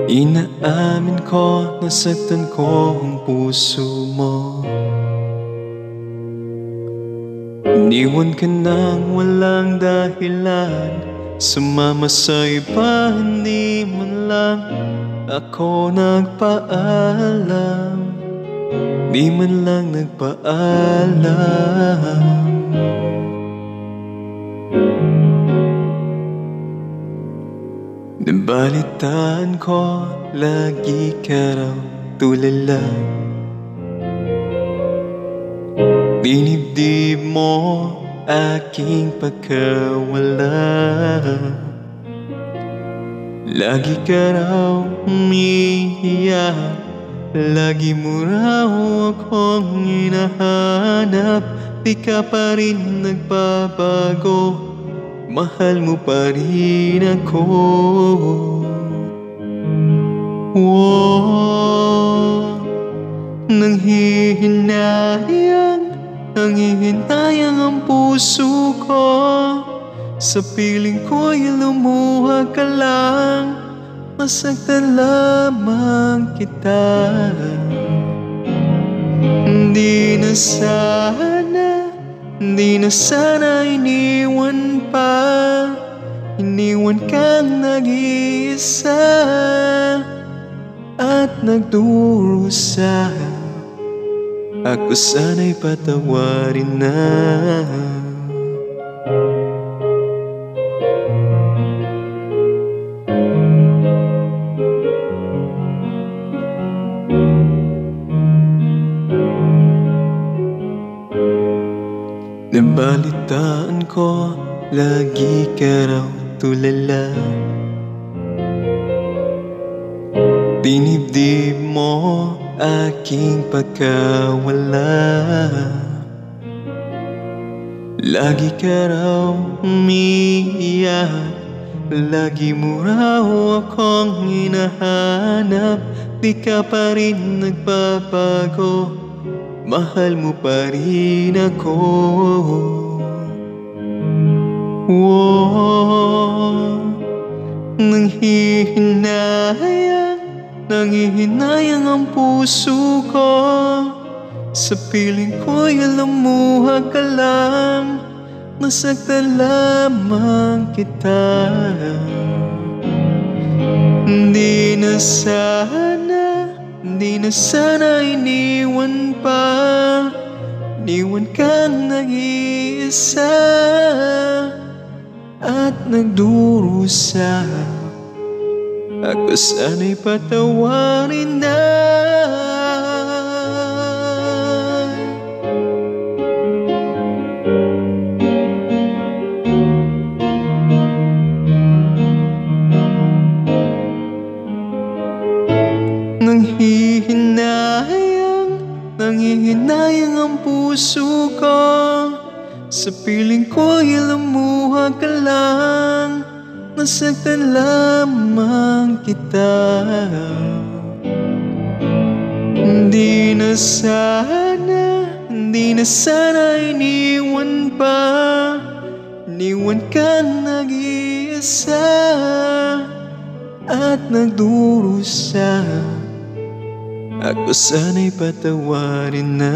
Inaamin ko, nasaktan ko ang puso mo. Iniwan ka nang walang dahilan, sumama sa iba, hindi man lang ako nagpaalam. Di man lang nagpaalam. Nabalitaan ko, lagi ka raw tulala. Dinibdib mo aking pagkawala. Lagi ka raw umiiyak, lagi mo raw akong hinahanap. Di ka pa rin nagbabago, mahal mo pa rin ako. Nanghihinayang ang puso ko. Sa piling ko'y lumuha ka lang, masaktan lamang kita. Hindi na sana iniwan pa. Iniwan kang nag-iisa at nagdurusa. Ako sana'y patawarin na. Nabalitaan ko, lagi ka raw tulala. Dinibdib mo aking pagkawala. Lagi ka raw umiiyak, lagi mo raw akong hinahanap. Di ka pa rin nagbabago, mahal mo pa rin ako. Nanghihinayang ang puso ko. Sa piling ko'y lumuha ka lang, masaktan lamang kita. Hindi na sana iniwan pa. Iniwan kang nag-iisa at nagdurusa. Ako sana'y patawarin na. Nanghihinayang ang puso ko. Sa piling ko'y lumuha ka lang, masaktan lamang kita. Hindi na sana iniwan pa. Iniwan kang nag-iisa at nagdurusa. Ako sana'y patawarin na.